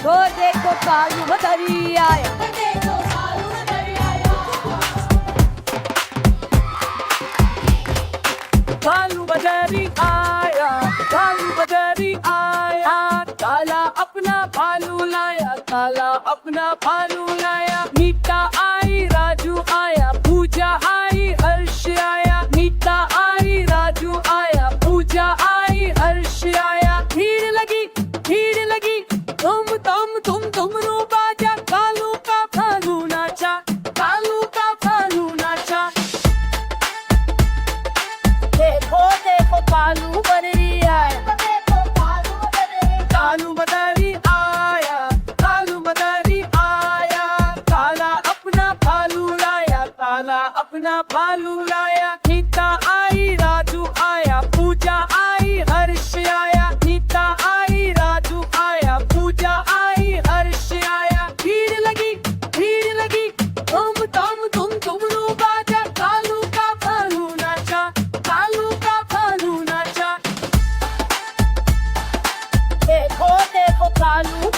देखो कालू बदरी आया, कालू बदरी आया, कालू बदरी आया, काला अपना भालू लाया, काला अपना भालू लाया। मीता आई राजू आया, पूजा आई हर्ष आया, मीता आई राजू आया, पूजा आई हर्ष आया। भीड़ लगी तुम रो बाजा, कालू का भालू नाचा, कालू का भालू नाचा। देखो देखो कालू बदरी आया, कालू बदरी आया, कालू बदरी आया, काला अपना भालू लाया, काला अपना भालू लाया। मीता आई राजू आया, पूजा आई हर्ष आया, मीता आई राजू आया, पूजा आई हर्ष आया। भीड़ लगी तुम रो बाजा, कालू का भालू नाचा, कालू का भालू नाचा। देखो देखो कालू